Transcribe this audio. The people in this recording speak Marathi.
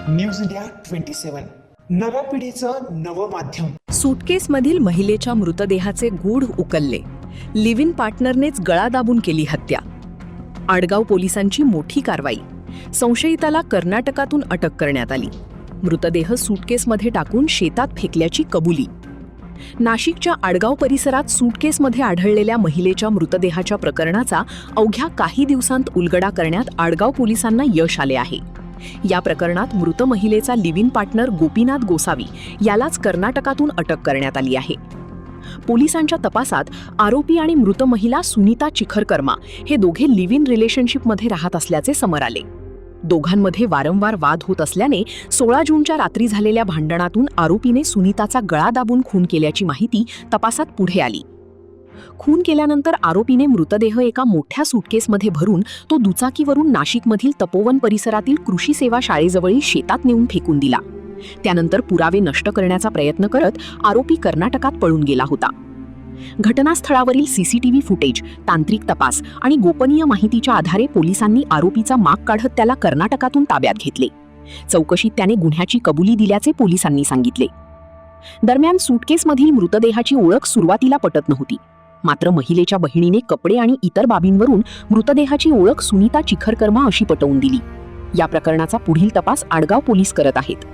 न्यूज इंडिया 27 नव्या पिढीचं नवं माध्यम. सूटकेसमधील महिलेच्या मृतदेहाचे गूढ उकलले. लिव्ह इन पार्टनरनेच गळा दाबून केली हत्या. आडगाव पोलिसांची मोठी कारवाई. संशयिताला कर्नाटकातून अटक करण्यात आली. मृतदेह सूटकेसमध्ये टाकून शेतात फेकल्याची कबुली. नाशिकच्या आडगाव परिसरात सूटकेसमध्ये आढळलेल्या महिलेच्या मृतदेहाच्या प्रकरणाचा अवघ्या काही दिवसांत उलगडा करण्यात आडगाव पोलिसांना यश आले आहे. या प्रकरणात मृत महिलेचा live in partner Gopinath Gosavi यालाच कर्नाटकातून अटक करण्यात आली आहे. पोलिसांच्या तपासात आरोपी आणि मृत महिला सुनीता चिखरकर्मा हे दोघे लिव्ह इन रिलेशनशिपमध्ये राहत असल्याचे समोर आले. दोघांमध्ये वारंवार वाद होत असल्याने 16 जूनच्या रात्री झालेल्या भांडणातून आरोपीने सुनीताचा गळा दाबून खून केल्याची माहिती तपासात पुढे आली. खून केल्यानंतर आरोपीने मृतदेह एका मोठ्या सूटकेसमध्ये भरून तो दुचाकीवरून नाशिकमधील तपोवन परिसरातील कृषी सेवा शाळेजवळील शेतात नेऊन फेकून दिला. त्यानंतर पुरावे नष्ट करण्याचा प्रयत्न करत आरोपी कर्नाटकात पळून गेला होता. घटनास्थळावरील सीसीटीव्ही फुटेज, तांत्रिक तपास आणि गोपनीय माहितीच्या आधारे पोलिसांनी आरोपीचा माग काढत त्याला कर्नाटकातून ताब्यात घेतले. चौकशीत त्याने गुन्ह्याची कबुली दिल्याचे पोलिसांनी सांगितले. दरम्यान सूटकेसमधील मृतदेहाची ओळख सुरुवातीला पटत नव्हती. मात्र महिलेच्या बहिणीने कपडे आणि इतर बाबींवरून मृतदेहाची ओळख सुनीता चिखरकर्मा अशी पटवून दिली. या प्रकरणाचा पुढील तपास आडगाव पोलीस करत आहेत.